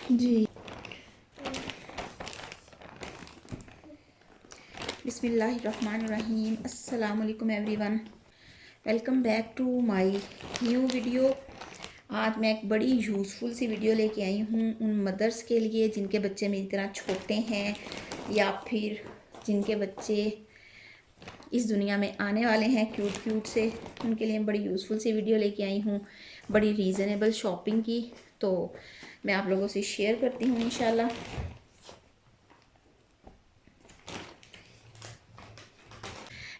जी। बिस्मिल्लाहिर्रहमानिर्रहीम। अस्सलाम वालेकुम everyone, welcome back to my new video. आज मैं एक बड़ी यूज़फुल सी वीडियो लेके आई हूँ उन मदर्स के लिए जिनके बच्चे मेरी तरह छोटे हैं या फिर जिनके बच्चे इस दुनिया में आने वाले हैं क्यूट क्यूट से। उनके लिए बड़ी यूज़फुल सी वीडियो लेके आई हूँ, बड़ी रीज़नेबल शॉपिंग की। तो मैं आप लोगों से शेयर करती हूँ इंशाल्लाह।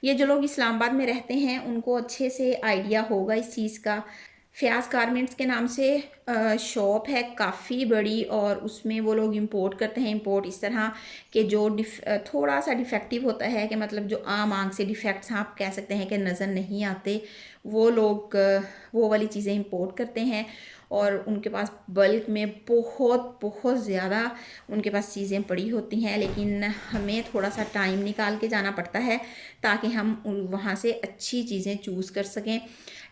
ये जो लोग इस्लामाबाद में रहते हैं उनको अच्छे से आइडिया होगा इस चीज़ का। फ़याज़ गारमेंट्स के नाम से शॉप है, काफ़ी बड़ी, और उसमें वो लोग इंपोर्ट करते हैं। इंपोर्ट इस तरह कि जो थोड़ा सा डिफेक्टिव होता है, कि मतलब जो आम आंख से डिफेक्ट्स आप कह सकते हैं कि नज़र नहीं आते, वो लोग वो वाली चीज़ें इंपोर्ट करते हैं। और उनके पास बल्क में बहुत बहुत ज़्यादा उनके पास चीज़ें पड़ी होती हैं, लेकिन हमें थोड़ा सा टाइम निकाल के जाना पड़ता है ताकि हम वहाँ से अच्छी चीज़ें चूज़ कर सकें।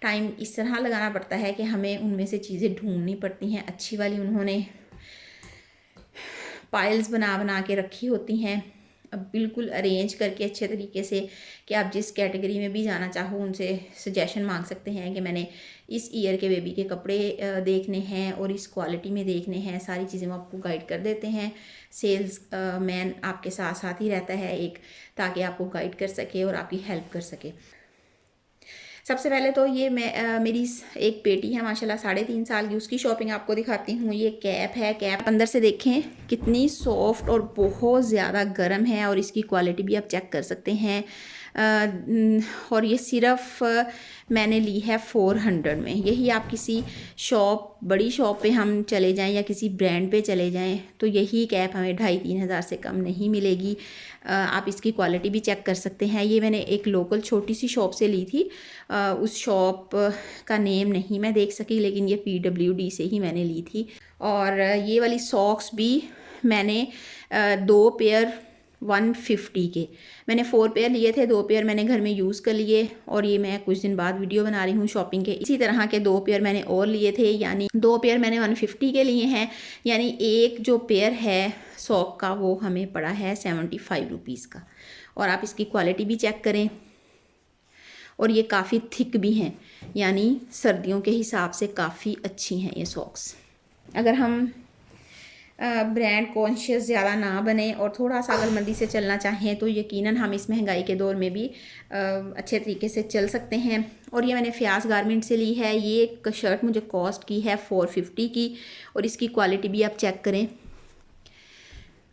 टाइम इस तरह लगाना पड़ता है कि हमें उनमें से चीज़ें ढूंढनी पड़ती हैं अच्छी वाली। उन्होंने पाइल्स बना बना के रखी होती हैं, अब बिल्कुल अरेंज करके अच्छे तरीके से, कि आप जिस कैटेगरी में भी जाना चाहो उनसे सजेशन मांग सकते हैं कि मैंने इस ईयर के बेबी के कपड़े देखने हैं और इस क्वालिटी में देखने हैं। सारी चीज़ें वो आपको गाइड कर देते हैं। सेल्स मैन आपके साथ साथ ही रहता है एक, ताकि आपको गाइड कर सके और आपकी हेल्प कर सके। सबसे पहले तो ये मैं मेरी एक बेटी है माशाल्लाह 3.5 साल की, उसकी शॉपिंग आपको दिखाती हूँ। ये कैप है, कैप अंदर से देखें कितनी सॉफ्ट और बहुत ज़्यादा गर्म है, और इसकी क्वालिटी भी आप चेक कर सकते हैं। और ये सिर्फ मैंने ली है 400 में। यही आप किसी शॉप, बड़ी शॉप पे हम चले जाएं या किसी ब्रांड पे चले जाएं तो यही कैप हमें 2,500-3 हज़ार से कम नहीं मिलेगी। आप इसकी क्वालिटी भी चेक कर सकते हैं। ये मैंने एक लोकल छोटी सी शॉप से ली थी। उस शॉप का नेम नहीं मैं देख सकी, लेकिन ये PWD से ही मैंने ली थी। और ये वाली सॉक्स भी मैंने 2 पेयर 150 के, मैंने 4 पेयर लिए थे, 2 पेयर मैंने घर में यूज़ कर लिए। और ये मैं कुछ दिन बाद वीडियो बना रही हूँ शॉपिंग के। इसी तरह के 2 पेयर मैंने और लिए थे, यानी 2 पेयर मैंने 150 के लिए हैं। यानी एक जो पेयर है सॉक का वो हमें पड़ा है 75 रुपीज़ का। और आप इसकी क्वालिटी भी चेक करें, और ये काफ़ी थिक भी हैं, यानी सर्दियों के हिसाब से काफ़ी अच्छी हैं ये सॉक्स। अगर हम ब्रांड कॉन्शियस ज़्यादा ना बने और थोड़ा सा अकलमंदी से चलना चाहें तो यकीनन हम इस महंगाई के दौर में भी अच्छे तरीके से चल सकते हैं। और ये मैंने फ़याज़ गारमेंट से ली है। ये एक शर्ट मुझे कॉस्ट की है 450 की, और इसकी क्वालिटी भी आप चेक करें।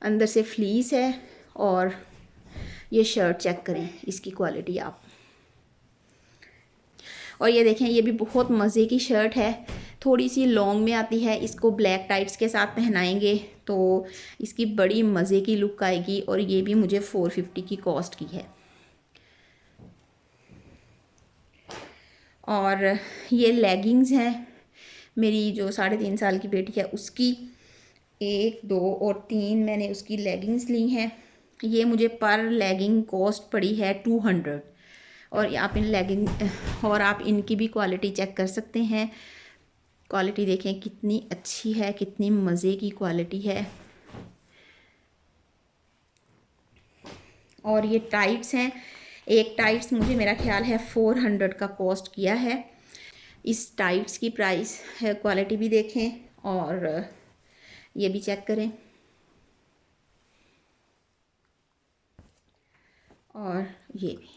अंदर से फ्लीस है, और ये शर्ट चेक करें इसकी क्वालिटी आप। और ये देखें, ये भी बहुत मज़े की शर्ट है, थोड़ी सी लॉन्ग में आती है। इसको ब्लैक टाइट्स के साथ पहनाएंगे तो इसकी बड़ी मज़े की लुक आएगी। और ये भी मुझे 450 की कॉस्ट की है। और ये लेगिंग्स हैं, मेरी जो 3.5 साल की बेटी है उसकी 1, 2 और 3 मैंने उसकी लेगिंग्स ली हैं। ये मुझे पर लेगिंग कॉस्ट पड़ी है 200। और आप इन लेगिंग और आप इनकी भी क्वालिटी चेक कर सकते हैं। क्वालिटी देखें कितनी अच्छी है, कितनी मज़े की क्वालिटी है। और ये टाइट्स हैं, एक टाइट्स मुझे मेरा ख्याल है 400 का कॉस्ट किया है। इस टाइट्स की प्राइस है, क्वालिटी भी देखें और ये भी चेक करें। और ये भी,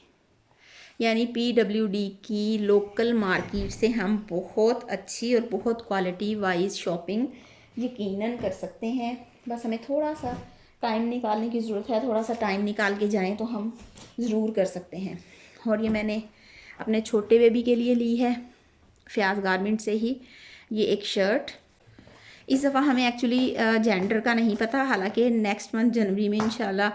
यानी PWD की लोकल मार्केट से हम बहुत अच्छी और बहुत क्वालिटी वाइज शॉपिंग यकीनन कर सकते हैं। बस हमें थोड़ा सा टाइम निकालने की ज़रूरत है, थोड़ा सा टाइम निकाल के जाएं तो हम ज़रूर कर सकते हैं। और ये मैंने अपने छोटे बेबी के लिए ली है फ़याज़ गारमेंट से ही। ये एक शर्ट, इस दफ़ा हमें एक्चुअली जेंडर का नहीं पता, हालांकि नेक्स्ट मंथ जनवरी में इंशाल्लाह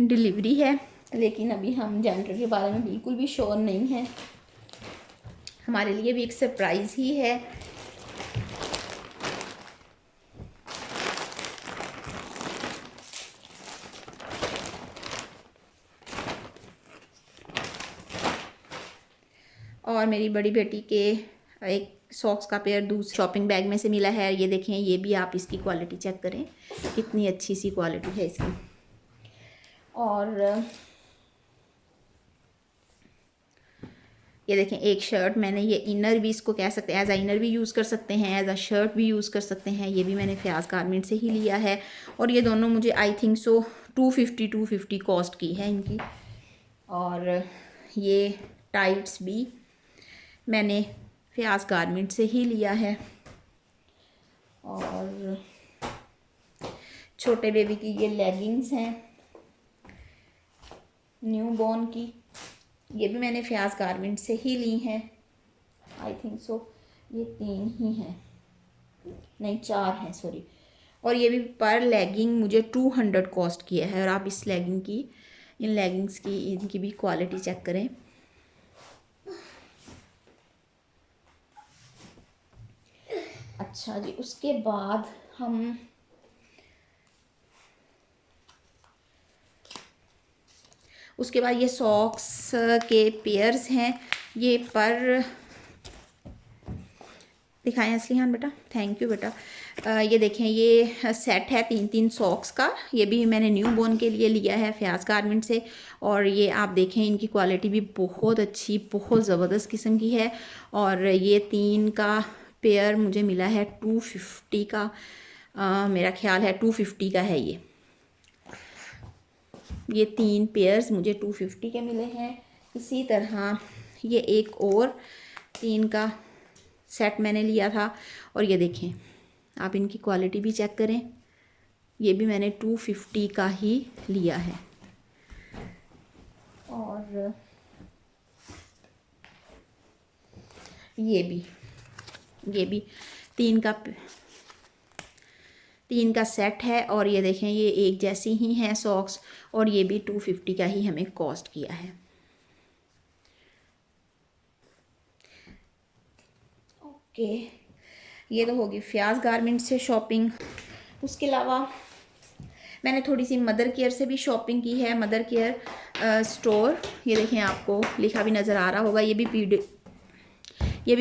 डिलीवरी है, लेकिन अभी हम जेंडर के बारे में बिल्कुल भी श्योर नहीं हैं। हमारे लिए भी एक सरप्राइज़ ही है। और मेरी बड़ी बेटी के एक सॉक्स का पेयर दूसरे शॉपिंग बैग में से मिला है। ये देखें, ये भी आप इसकी क्वालिटी चेक करें, कितनी अच्छी सी क्वालिटी है इसकी। और ये देखें, एक शर्ट मैंने, ये इनर भी इसको कह सकते हैं, एज अ इनर भी यूज़ कर सकते हैं, एज अ शर्ट भी यूज़ कर सकते हैं। ये भी मैंने फयाज गारमेंट से ही लिया है और ये दोनों मुझे आई थिंक सो 250 कॉस्ट की है इनकी। और ये टाइट्स भी मैंने फयाज गारमेंट से ही लिया है। और छोटे बेबी की ये लेगिंग्स हैं न्यू बॉर्न की, ये भी मैंने फयाज गारमेंट से ही ली हैं। आई थिंक सो ये 3 ही हैं, नहीं 4 हैं, सॉरी। और ये भी पर लेगिंग मुझे 200 कॉस्ट किया है। और आप इस लेगिंग की, इन लेगिंग्स की, इनकी भी क्वालिटी चेक करें। अच्छा जी, उसके बाद हम उसके बाद ये सॉक्स के पेयर्स हैं, ये पर दिखाएं असलीहान बेटा, थैंक यू बेटा। ये देखें, ये सेट है 3 सॉक्स का, ये भी मैंने न्यू बॉर्न के लिए लिया है फयाज गारमेंट से। और ये आप देखें, इनकी क्वालिटी भी बहुत अच्छी, बहुत ज़बरदस्त किस्म की है। और ये 3 का पेयर मुझे मिला है 250 का, मेरा ख्याल है 250 का है ये 3 पेयर्स मुझे 250 के मिले हैं। इसी तरह ये एक और 3 का सेट मैंने लिया था और ये देखें, आप इनकी क्वालिटी भी चेक करें, ये भी मैंने 250 का ही लिया है। और ये भी 3 का सेट है। और ये देखें, ये एक जैसी ही हैं सॉक्स और ये भी 250 का ही हमें कॉस्ट किया है। ओके, ये तो होगी फयाज गारमेंट से शॉपिंग। उसके अलावा मैंने थोड़ी सी मदर केयर से भी शॉपिंग की है। मदर केयर स्टोर, ये देखें, आपको लिखा भी नज़र आ रहा होगा, ये भी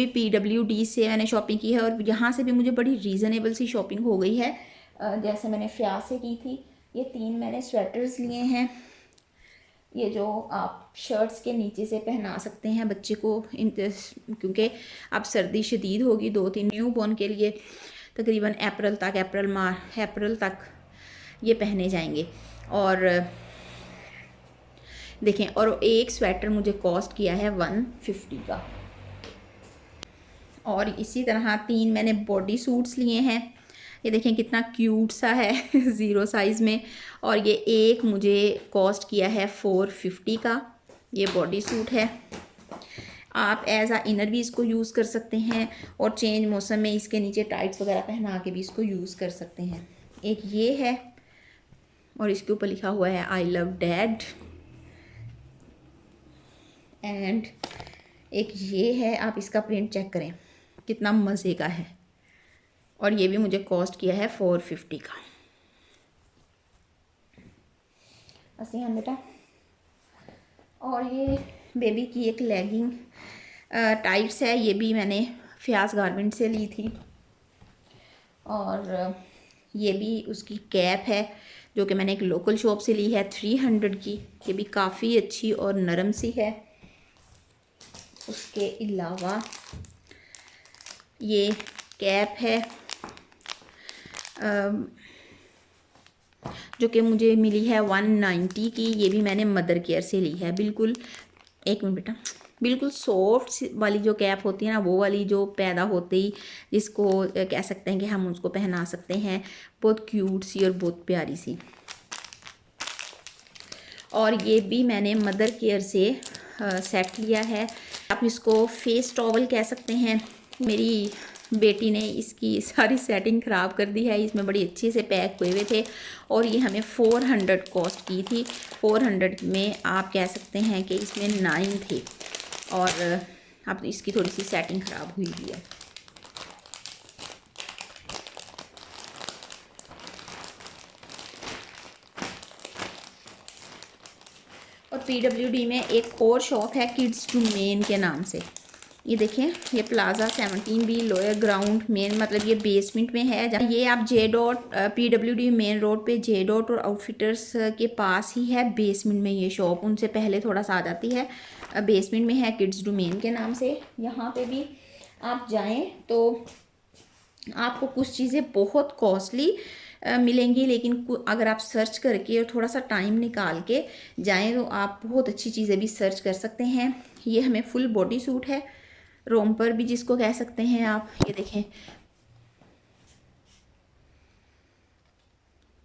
PWD से मैंने शॉपिंग की है। और यहाँ से भी मुझे बड़ी रीज़नेबल सी शॉपिंग हो गई है, जैसे मैंने फयाज से की थी। ये 3 मैंने स्वेटर्स लिए हैं, ये जो आप शर्ट्स के नीचे से पहना सकते हैं बच्चे को, क्योंकि अब सर्दी शदीद होगी 2-3 न्यू बॉर्न के लिए, तकरीबन अप्रैल तक ये पहने जाएंगे। और देखें, और एक स्वेटर मुझे कॉस्ट किया है 150 का। और इसी तरह 3 मैंने बॉडी सूट्स लिए हैं, ये देखें कितना क्यूट सा है 0 साइज़ में। और ये एक मुझे कॉस्ट किया है 450 का, ये बॉडी सूट है। आप एज आ इनर भी इसको यूज़ कर सकते हैं और चेंज मौसम में इसके नीचे टाइट्स वगैरह पहना के भी इसको यूज़ कर सकते हैं। एक ये है और इसके ऊपर लिखा हुआ है आई लव डैड। एंड एक ये है, आप इसका प्रिंट चेक करें कितना मज़े का है। और ये भी मुझे कॉस्ट किया है 450 का। असली हाँ बेटा। और ये बेबी की एक लेगिंग टाइट्स है, ये भी मैंने फयाज गारमेंट से ली थी। और ये भी उसकी कैप है जो कि मैंने एक लोकल शॉप से ली है 300 की, ये भी काफ़ी अच्छी और नरम सी है। उसके अलावा ये कैप है जो कि मुझे मिली है 190 की, ये भी मैंने मदर केयर से ली है। बिल्कुल, एक मिनट बेटा, बिल्कुल सॉफ्ट वाली जो कैप होती है ना, वो वाली जो पैदा होते ही जिसको कह सकते हैं कि हम उसको पहना सकते हैं, बहुत क्यूट सी और बहुत प्यारी सी। और ये भी मैंने मदर केयर से सेट लिया है, आप इसको फेस टॉवल कह सकते हैं। मेरी बेटी ने इसकी सारी सेटिंग ख़राब कर दी है, इसमें बड़ी अच्छे से पैक हुए हुए थे और ये हमें 400 कॉस्ट की थी। 400 में आप कह सकते हैं कि इसमें 9 थे और अब इसकी थोड़ी सी सेटिंग ख़राब हुई हुई है। और PWD में एक और शॉप है किड्स टू मेन के नाम से, ये देखें, ये प्लाजा 17 भी लोअर ग्राउंड मेन, मतलब ये बेसमेंट में है। ये आप J dot PWD main road पे जे डॉट और आउटफिटर्स के पास ही है, बेसमेंट में ये शॉप। उनसे पहले थोड़ा सा आ जाती है, बेसमेंट में है, किड्स डोमेन के नाम से। यहाँ पे भी आप जाएं तो आपको कुछ चीज़ें बहुत कॉस्टली मिलेंगी, लेकिन अगर आप सर्च करके और थोड़ा सा टाइम निकाल के जाएं तो आप बहुत अच्छी चीज़ें भी सर्च कर सकते हैं। ये हमें फुल बॉडी सूट है, रोम्पर भी जिसको कह सकते हैं आप। ये देखें,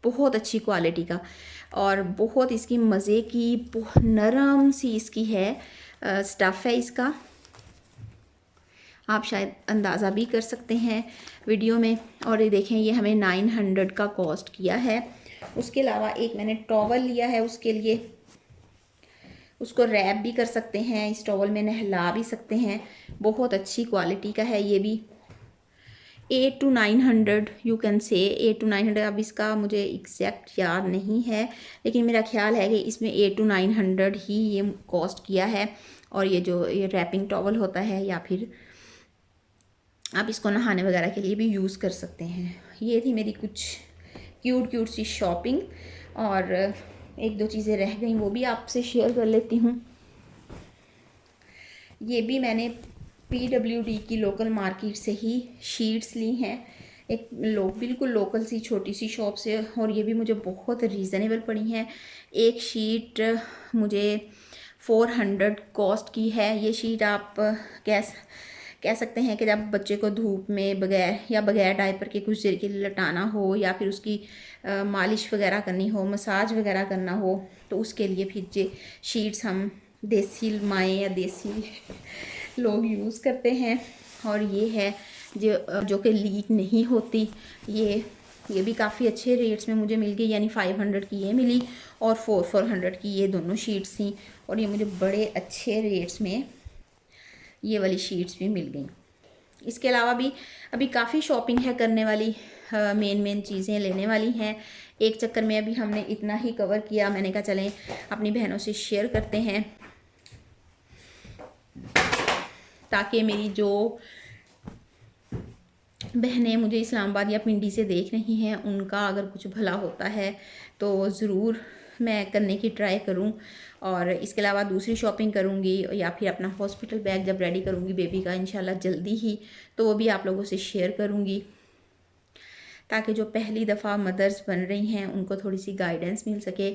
बहुत अच्छी क्वालिटी का और बहुत इसकी मज़े की, बहुत नरम सी इसकी है, स्टफ़ है इसका। आप शायद अंदाज़ा भी कर सकते हैं वीडियो में। और ये देखें, ये हमें 900 का कॉस्ट किया है। उसके अलावा एक मैंने टॉवल लिया है उसके लिए, उसको रैप भी कर सकते हैं, इस टॉवल में नहला भी सकते हैं। बहुत अच्छी क्वालिटी का है ये भी। 8 to 900 you can say, 8 to 900। अब इसका मुझे एग्जैक्ट याद नहीं है, लेकिन मेरा ख्याल है कि इसमें 8 to 900 ही ये कॉस्ट किया है। और ये जो ये रैपिंग टॉवल होता है, या फिर आप इसको नहाने वगैरह के लिए भी यूज़ कर सकते हैं। ये थी मेरी कुछ क्यूट सी शॉपिंग, और एक दो चीज़ें रह गई वो भी आपसे शेयर कर लेती हूँ। ये भी मैंने PWD की लोकल मार्केट से ही शीट्स ली हैं, एक बिल्कुल लोकल सी छोटी सी शॉप से, और ये भी मुझे बहुत रीज़नेबल पड़ी हैं। एक शीट मुझे 400 कॉस्ट की है। ये शीट आप कह सकते हैं कि जब बच्चे को धूप में बगैर डायपर के कुछ देर के लिए लटाना हो, या फिर उसकी मालिश वगैरह करनी हो, मसाज वगैरह करना हो, तो उसके लिए फिर ये शीट्स हम देसी माएँ या देसी लोग यूज़ करते हैं। और ये है जो कि लीक नहीं होती। ये भी काफ़ी अच्छे रेट्स में मुझे मिल गई, यानी 500 की ये मिली और 400 की ये दोनों शीट्स थी। और ये मुझे बड़े अच्छे रेट्स में ये वाली शीट्स भी मिल गई। इसके अलावा भी अभी काफ़ी शॉपिंग है करने वाली, मेन चीज़ें लेने वाली हैं। एक चक्कर में अभी हमने इतना ही कवर किया। मैंने कहा चलें अपनी बहनों से शेयर करते हैं, ताकि मेरी जो बहनें मुझे इस्लामाबाद या पिंडी से देख रही हैं, उनका अगर कुछ भला होता है तो ज़रूर मैं करने की ट्राई करूं। और इसके अलावा दूसरी शॉपिंग करूंगी, या फिर अपना हॉस्पिटल बैग जब रेडी करूंगी बेबी का इंशाल्लाह जल्दी ही, तो वो भी आप लोगों से शेयर करूंगी, ताकि जो पहली दफ़ा मदर्स बन रही हैं उनको थोड़ी सी गाइडेंस मिल सके।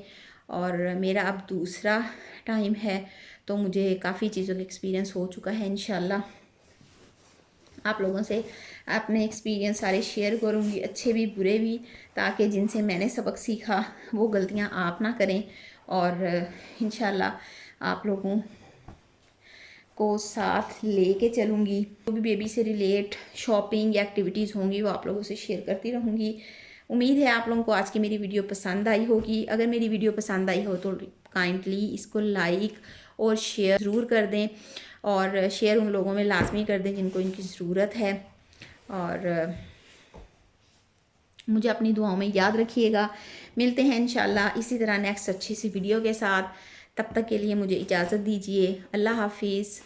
और मेरा अब दूसरा टाइम है, तो मुझे काफ़ी चीज़ों का एक्सपीरियंस हो चुका है। इंशाल्लाह आप लोगों से अपने एक्सपीरियंस सारे शेयर करूँगी, अच्छे भी बुरे भी, ताकि जिनसे मैंने सबक सीखा वो गलतियाँ आप ना करें। और इंशाल्लाह आप लोगों को साथ लेके चलूँगी। जो भी बेबी से रिलेट शॉपिंग या एक्टिविटीज़ होंगी वो आप लोगों से शेयर करती रहूँगी। उम्मीद है आप लोगों को आज की मेरी वीडियो पसंद आई होगी। अगर मेरी वीडियो पसंद आई हो तो काइंडली इसको लाइक और शेयर ज़रूर कर दें, और शेयर उन लोगों में लाजमी कर दें जिनको इनकी ज़रूरत है। और मुझे अपनी दुआओं में याद रखिएगा। मिलते हैं इंशाल्लाह इसी तरह नेक्स्ट अच्छी सी वीडियो के साथ। तब तक के लिए मुझे इजाज़त दीजिए। अल्लाह हाफिज़।